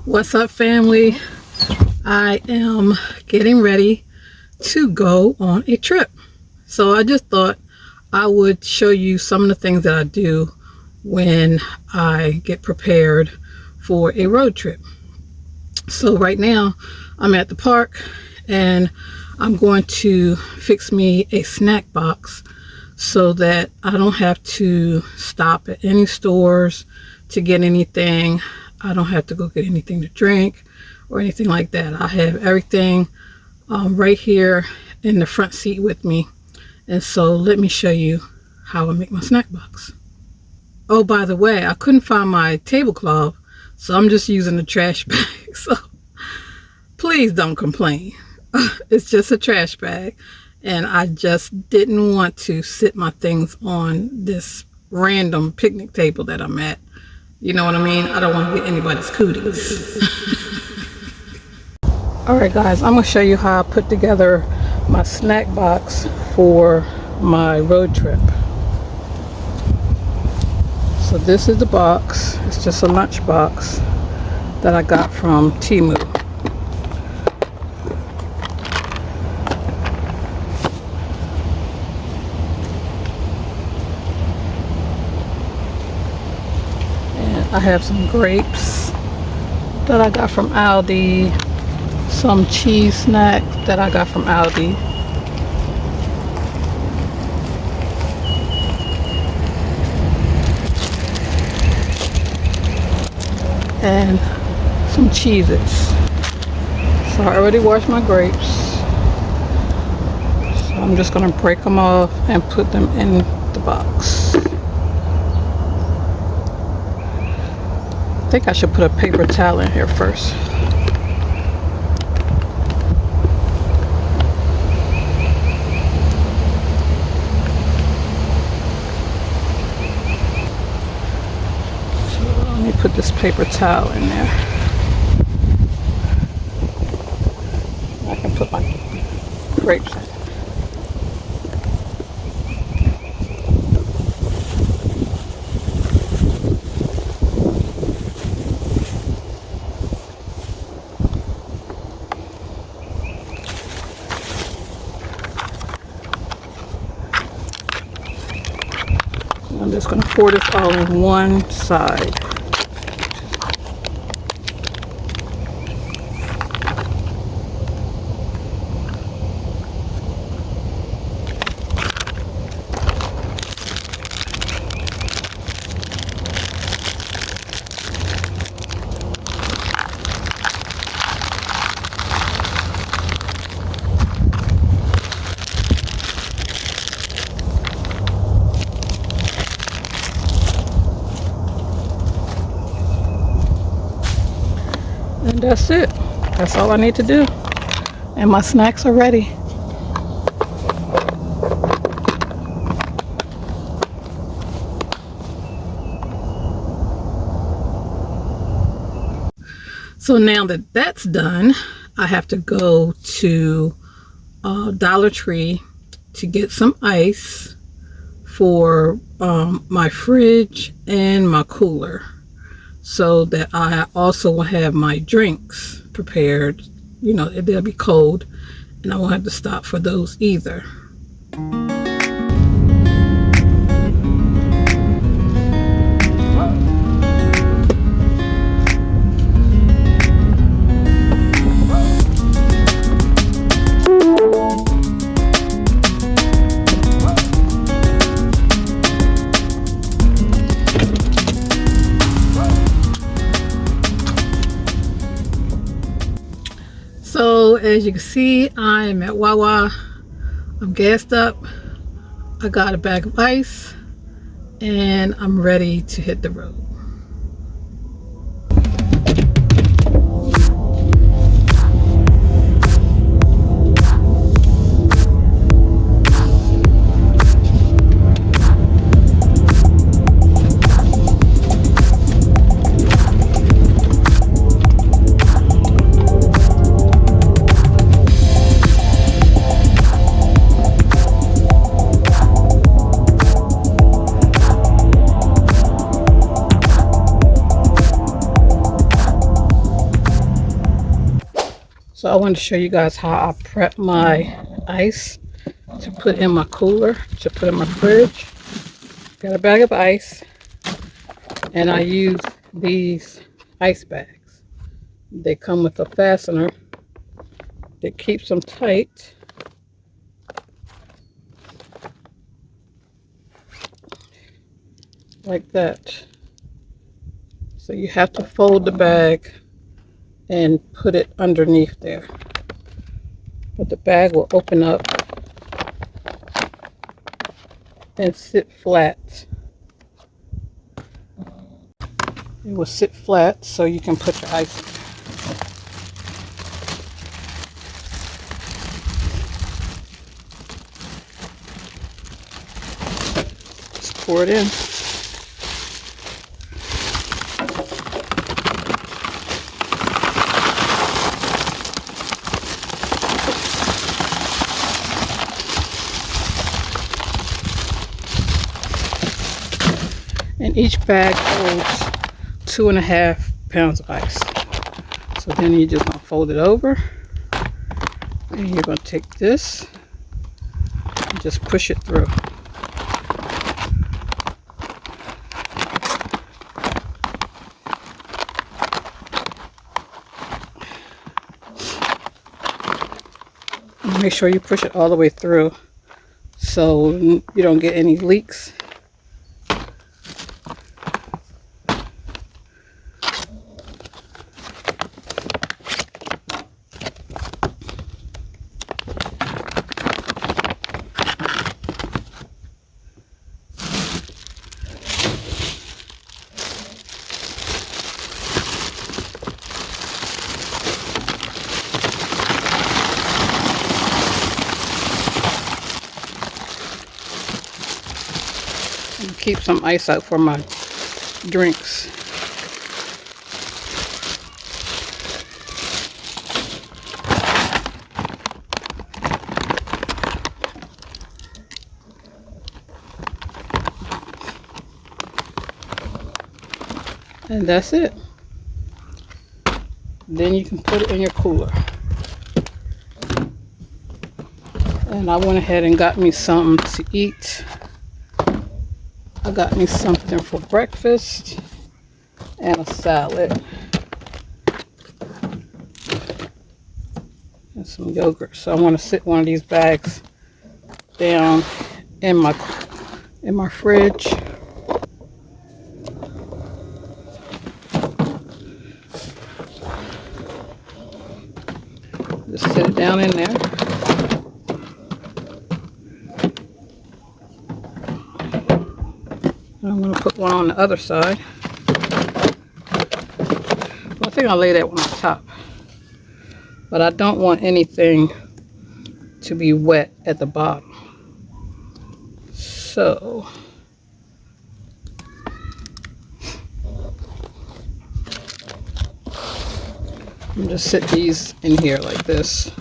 What's up, family? I am getting ready to go on a trip. So I just thought I would show you some of the things that I do when I get prepared for a road trip. So right now I'm at the park and I'm going to fix me a snack box so that I don't have to stop at any stores to get anything. I don't have to go get anything to drink or anything like that. I have everything right here in the front seat with me. And so let me show you how I make my snack box. Oh, by the way, I couldn't find my tablecloth, so I'm just using a trash bag. So please don't complain. It's just a trash bag. And I just didn't want to sit my things on this random picnic table that I'm at. You know what I mean? I don't want to get anybody's cooties. Alright guys, I'm going to show you how I put together my snack box for my road trip. So this is the box. It's just a lunch box that I got from Temu. I have some grapes that I got from Aldi, some cheese snacks that I got from Aldi, and some Cheez-Its. So I already washed my grapes, so I'm just going to break them off and put them in the box. I think I should put a paper towel in here first. So let me put this paper towel in there. I can put my grapes in. I'm just going to pour this all on one side. And that's it. That's all I need to do. And my snacks are ready. So now that that's done, I have to go to Dollar Tree to get some ice for my fridge and my cooler, so that I also will have my drinks prepared. You know, they'll be cold and I won't have to stop for those either. So as you can see, I am at Wawa. I'm gassed up. I got a bag of ice and I'm ready to hit the road. So I wanted to show you guys how I prep my ice to put in my cooler, to put in my fridge. Got a bag of ice, and I use these ice bags. They come with a fastener that keeps them tight. Like that. So you have to fold the bag and put it underneath there. But the bag will open up and sit flat. It will sit flat so you can put your ice in. Just pour it in. And each bag holds 2.5 pounds of ice. So then you're just going to fold it over. And you're going to take this and just push it through. And make sure you push it all the way through so you don't get any leaks. And keep some ice out for my drinks. And that's it. Then you can put it in your cooler. And I went ahead and got me something to eat. I got me something for breakfast and a salad and some yogurt. So I want to sit one of these bags down in my fridge. Just sit it down in there. I'm going to put one on the other side. I think I'll lay that one on top. But I don't want anything to be wet at the bottom. So I'm just sit these in here like this.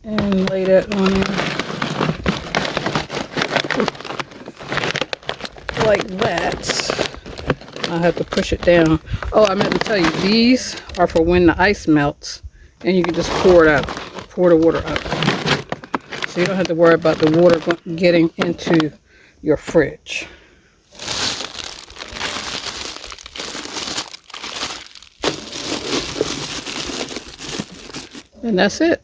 And lay that on there like that. I'll have to push it down. Oh, I meant to tell you, these are for when the ice melts and you can just pour it out, pour the water out. So you don't have to worry about the water getting into your fridge. And that's it.